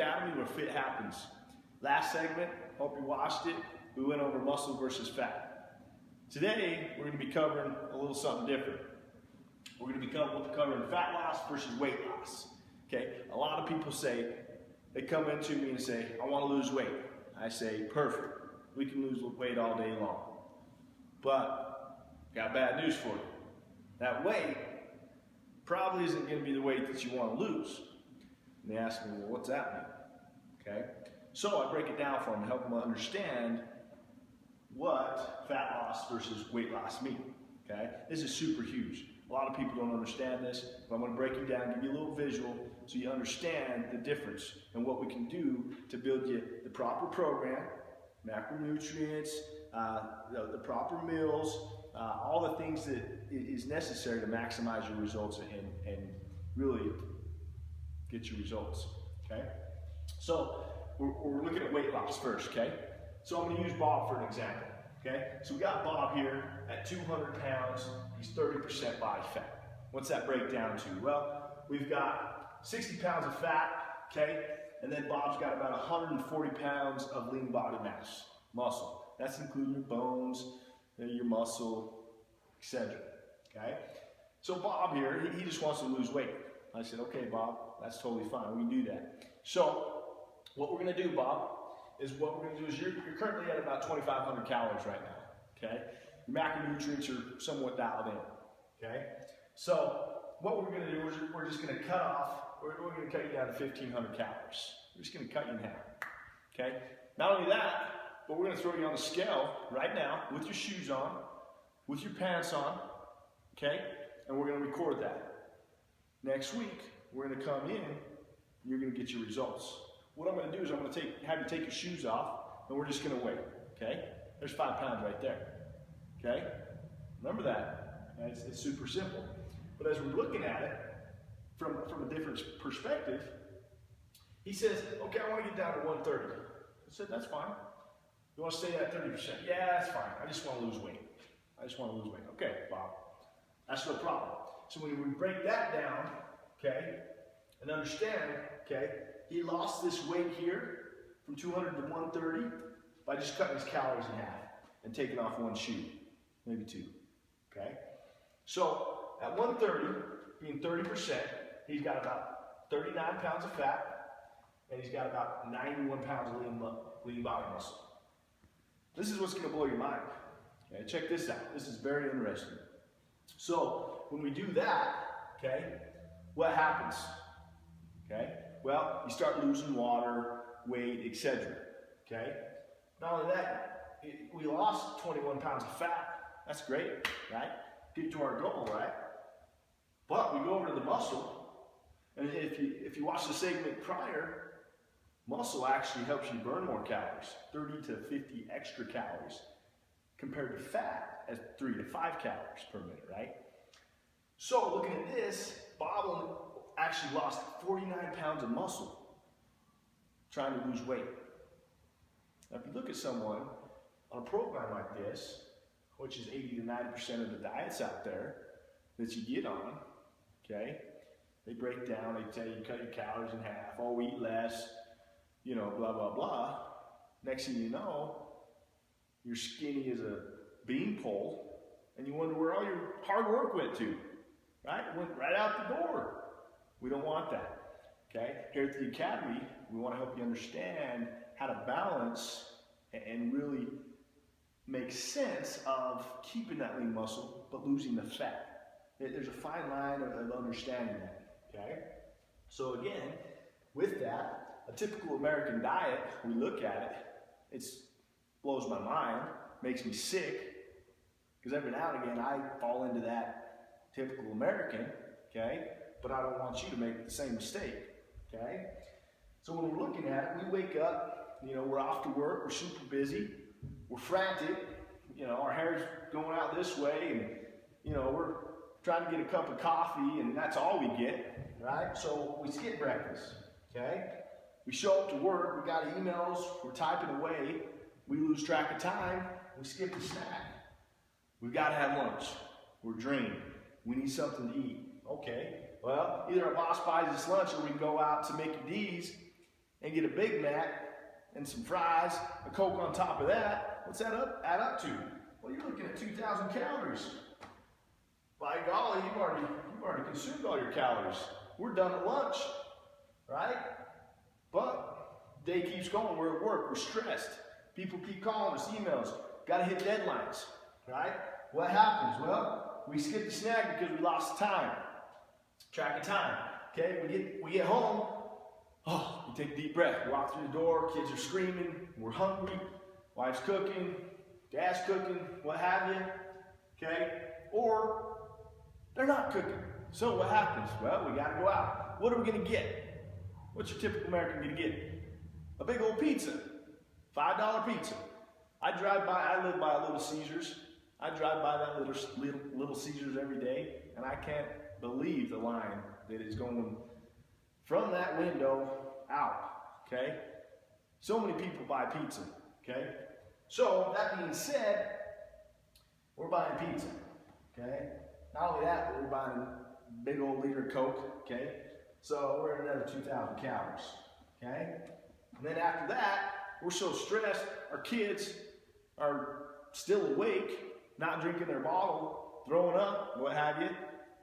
Academy, where fit happens. Last segment, hope you watched it, we went over muscle versus fat. Today, we're going to be covering a little something different. We're going to be covering fat loss versus weight loss. Okay, a lot of people say, they come into me and say, I want to lose weight. I say, perfect. We can lose weight all day long. But, got bad news for you. That weight probably isn't going to be the weight that you want to lose. And they ask me, well, what's that mean? Okay, so I break it down for them to help them understand what fat loss versus weight loss mean. Okay, this is super huge. A lot of people don't understand this, but I'm going to break it down, give you a little visual so you understand the difference and what we can do to build you the proper program, macronutrients, the proper meals, all the things that is necessary to maximize your results and really get your results. Okay, so we're looking at weight loss first. Okay, so I'm going to use Bob for an example. Okay, so we got Bob here at 200 pounds, he's 30% body fat. What's that break down to? Well, we've got 60 pounds of fat, okay, and then Bob's got about 140 pounds of lean body mass, muscle. That's including your bones, your muscle, etc. Okay, so Bob here, he just wants to lose weight. I said, okay, Bob, that's totally fine, we can do that. So, what we're going to do, Bob, is you're currently at about 2,500 calories right now, okay? Your macronutrients are somewhat dialed in, okay? So what we're going to do is we're just going to cut you down to 1,500 calories. We're just going to cut you in half, okay? Not only that, but we're going to throw you on the scale right now with your shoes on, with your pants on, okay? And we're going to record that. Next week, we're going to come in, and you're going to get your results. What I'm going to do is I'm going to have you take your shoes off, and we're just going to weigh, okay? There's 5 pounds right there, okay? Remember that. It's super simple. But as we're looking at it from a different perspective, he says, okay, I want to get down to 130. I said, that's fine. You want to stay at 30%? Yeah, that's fine. I just want to lose weight. I just want to lose weight. Okay, Bob. That's no problem. So when we break that down, okay, and understand, okay, he lost this weight here from 200 to 130 by just cutting his calories in half and taking off one shoe, maybe two, okay? So at 130, being 30%, he's got about 39 pounds of fat, and he's got about 91 pounds of lean body muscle. This is what's going to blow your mind. Okay, check this out. This is very interesting. So when we do that, okay, what happens? Okay? Well, you start losing water, weight, etc. Okay? Not only that, we lost 21 pounds of fat. That's great, right? Get to our goal, right? But we go over to the muscle, and if you watch the segment prior, muscle actually helps you burn more calories, 30 to 50 extra calories, compared to fat at 3 to 5 calories per minute, right? So looking at this, Bob actually lost 49 pounds of muscle trying to lose weight. Now, if you look at someone on a program like this, which is 80 to 90% of the diets out there that you get on, okay, they break down, they tell you cut your calories in half, oh, eat less, you know, blah, blah, blah. Next thing you know, you're skinny as a beanpole, and you wonder where all your hard work went to, right? It went right out the door. We don't want that, okay? Here at the Academy, we want to help you understand how to balance and really make sense of keeping that lean muscle, but losing the fat. There's a fine line of understanding that, okay? So again, with that, a typical American diet, we look at it, it blows my mind, makes me sick, because every now and again I fall into that typical American, okay? But I don't want you to make the same mistake, okay? So when we're looking at it, we wake up, you know, we're off to work, we're super busy, we're frantic, you know, our hair's going out this way, and, you know, we're trying to get a cup of coffee, and that's all we get, right? So we skip breakfast, okay? We show up to work, we got emails, we're typing away, we lose track of time, we skip the snack. We've got to have lunch, we're drained, we need something to eat. Okay, well, either our boss buys us lunch or we go out to Mickey D's and get a Big Mac and some fries, a Coke on top of that, what's that add up to? Well, you're looking at 2,000 calories. By golly, you've already consumed all your calories. We're done at lunch, right? But day keeps going. We're at work. We're stressed. People keep calling us, emails. Got to hit deadlines, right? What happens? Well, we skip the snack because we lost time. Track of time. Okay, we get home. Oh, we take a deep breath. We walk through the door. Kids are screaming. We're hungry. Wife's cooking. Dad's cooking. What have you? Okay, or they're not cooking. So what happens? Well, we got to go out. What are we going to get? What's your typical American going to get? A big old pizza. $5 pizza. I live by a Little Caesars. I drive by that little Caesars every day, and I can't believe the line that is going from that window out, okay? So many people buy pizza, okay? So, that being said, we're buying pizza, okay? Not only that, but we're buying a big old liter of Coke, okay? So, we're at another 2,000 calories, okay? And then after that, we're so stressed, our kids are still awake, not drinking their bottle, throwing up, what have you.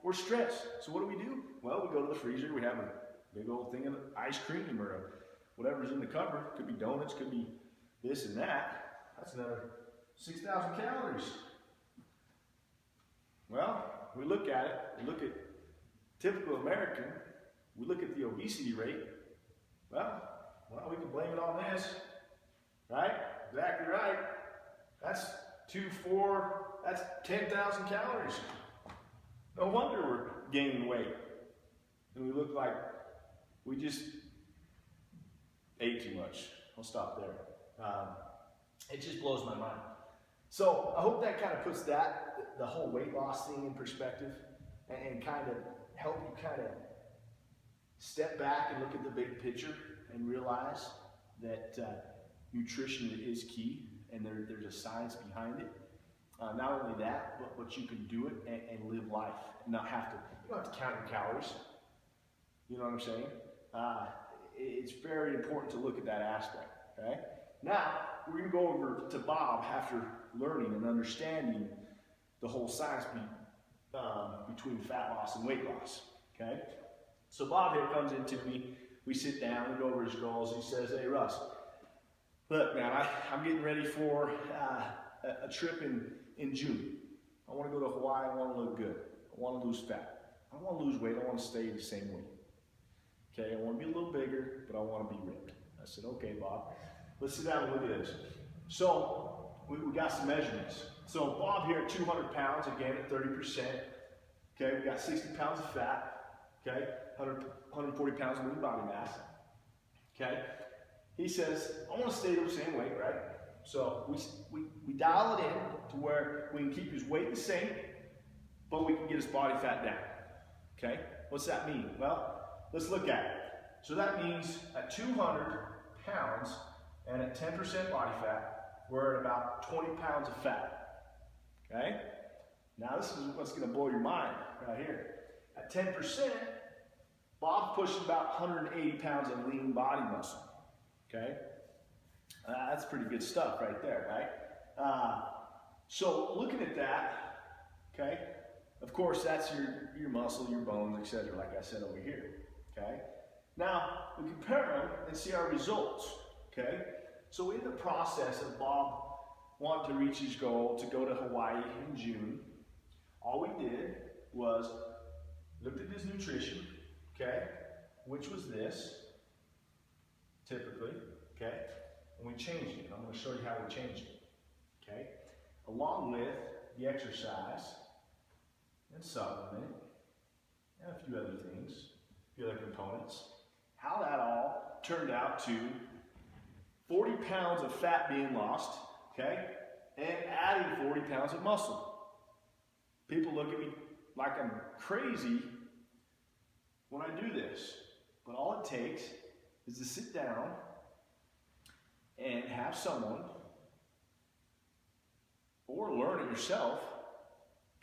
We're stressed. So what do? Well, we go to the freezer, we have a big old thing of ice cream or whatever's in the cupboard. Could be donuts, could be this and that. That's another 6,000 calories. Well, we look at it, we look at typical American, we look at the obesity rate. Well, we can blame it on this, right? Exactly right. That's 10,000 calories. No wonder we're gaining weight. And we look like we just ate too much. I'll stop there. It just blows my mind. So I hope that kind of puts the whole weight loss thing in perspective and kind of help you kind of step back and look at the big picture and realize that nutrition is key and there's a science behind it. Not only that, but you can do it and live life. You don't have to count your calories. You know what I'm saying? It's very important to look at that aspect, okay? Now, we're going to go over to Bob after learning and understanding the whole science between fat loss and weight loss, okay? So Bob here comes into me, we sit down, we go over his goals, he says, hey Russ, look man, I'm getting ready for a trip in June. I want to go to Hawaii, I want to look good, I want to lose fat, I don't want to lose weight, I want to stay the same weight. Okay, I want to be a little bigger, but I want to be ripped. I said, okay Bob, let's sit down and look at this. So, we got some measurements. So Bob here at 200 pounds, again at 30%. Okay, we got 60 pounds of fat. Okay, 140 pounds of lean body mass. Okay, he says, I want to stay the same weight, right? So we dial it in to where we can keep his weight the same, but we can get his body fat down. Okay, what's that mean? Well, let's look at it. So that means at 200 pounds and at 10% body fat, we're at about 20 pounds of fat. Okay? Now this is what's going to blow your mind right here. At 10%, Bob's pushing about 180 pounds of lean body muscle. Okay? That's pretty good stuff right there, right? So looking at that, okay, of course that's your muscle, your bones, etc., like I said over here. Okay? Now, we compare them and see our results. Okay? So in the process of Bob wanting to reach his goal to go to Hawaii in June, all we did was looked at his nutrition, okay, which was this, typically, okay, and we changed it. I'm going to show you how we changed it, okay, along with the exercise and supplement and a few other things, a few other components, how that all turned out to 40 pounds of fat being lost, okay, and adding 40 pounds of muscle. People look at me like I'm crazy when I do this, but all it takes is to sit down and have someone, or learn it yourself,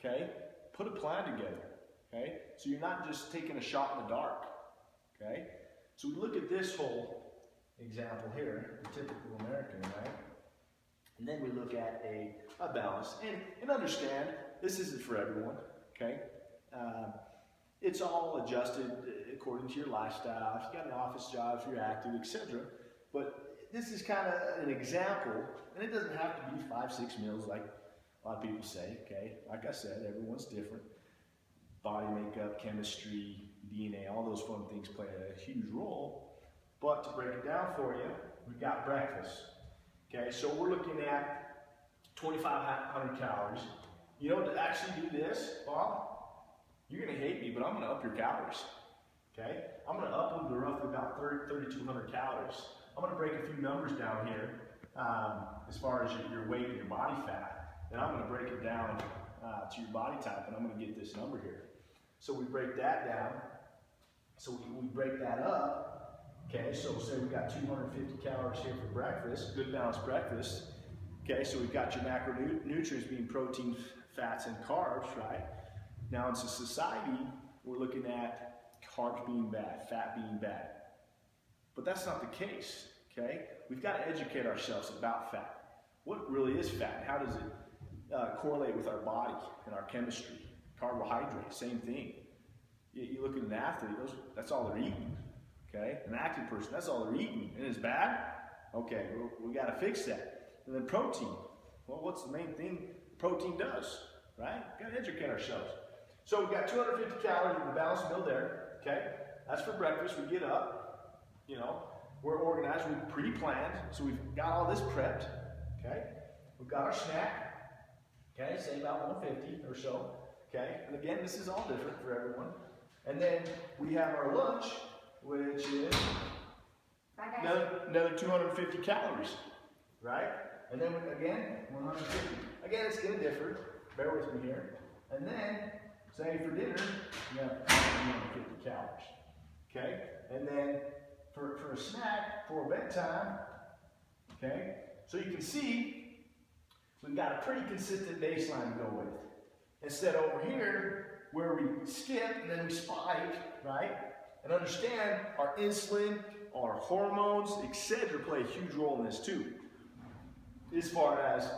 okay, put a plan together, okay, so you're not just taking a shot in the dark, okay. So we look at this whole example here, the typical American, right? And then we look at a balance. And understand, this isn't for everyone, okay? It's all adjusted according to your lifestyle. If you got an office job, if you're active, etc. But this is kind of an example, and it doesn't have to be 5-6 meals like a lot of people say, okay? Like I said, everyone's different. Body makeup, chemistry, DNA, all those fun things play a huge role. But to break it down for you, we've got breakfast. Okay, so we're looking at 2,500 calories. You know, to actually do this, Bob, you're going to hate me, but I'm going to up your calories. Okay, I'm going to up them to roughly about 3,200 calories. I'm going to break a few numbers down here as far as your weight and your body fat. Then I'm going to break it down to your body type, and I'm going to get this number here. So we break that down. So we break that up. Okay, so say we got 250 calories here for breakfast, good balanced breakfast. Okay, so we've got your macronutrients being protein, fats, and carbs, right? Now in society, we're looking at carbs being bad, fat being bad. But that's not the case, okay? We've got to educate ourselves about fat. What really is fat? How does it correlate with our body and our chemistry? Carbohydrates, same thing. You look at an athlete, that's all they're eating. Okay, an active person, that's all they're eating, and it's bad? Okay, we got to fix that. And then protein. Well, what's the main thing protein does, right? Got to educate ourselves. So we've got 250 calories in the balanced meal there, okay? That's for breakfast. We get up, you know, we're organized, we've pre-planned, so we've got all this prepped, okay? We've got our snack, okay, say about 150 or so, okay? And again, this is all different for everyone. And then we have our lunch, which is another 250 calories, right? And then again, 150. Again, it's going to differ. Bear with me here. And then, say for dinner, you have 250 calories, okay? And then for a snack, for bedtime, okay? So you can see, we've got a pretty consistent baseline to go with. Instead over here, where we skip and then we spike, right? And understand our insulin, our hormones, etc. play a huge role in this too. As far as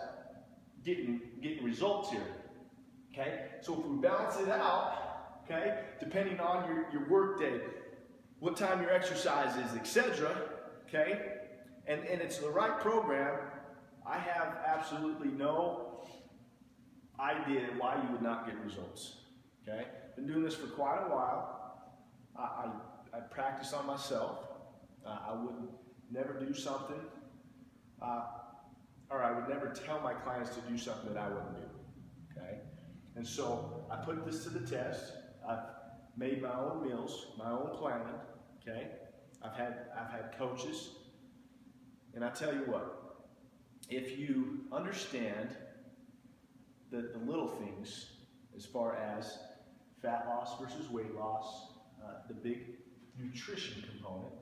getting results here. Okay? So if we balance it out, okay, depending on your work day, what time your exercise is, etc. Okay? And it's the right program, I have absolutely no idea why you would not get results. Okay? Been doing this for quite a while. I practice on myself. I would never do something, or I would never tell my clients to do something that I wouldn't do. Okay, and so I put this to the test. I've made my own meals, my own planning. Okay, I've had coaches, and I tell you what, if you understand the little things as far as fat loss versus weight loss, the big nutrition component,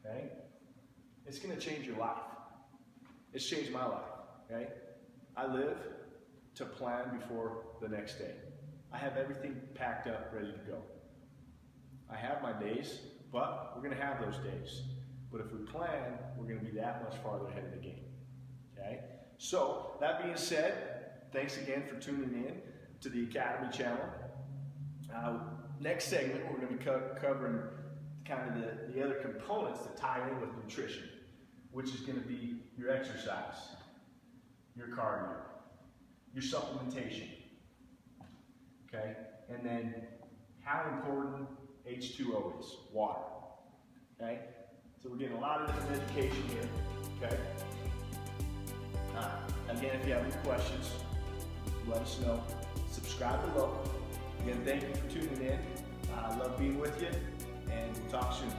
okay? It's going to change your life. It's changed my life, okay? I live to plan before the next day. I have everything packed up, ready to go. I have my days, but we're going to have those days. But if we plan, we're going to be that much farther ahead of the game, okay? So, that being said, thanks again for tuning in to the Academy channel. Next segment, we're going to be covering kind of the other components that tie in with nutrition, which is going to be your exercise, your cardio, your supplementation, okay? And then how important H2O is, water, okay? So we're getting a lot of different education here, okay? Again, if you have any questions, let us know. Subscribe below. Again, thank you for tuning in. I love being with you, and we'll talk soon.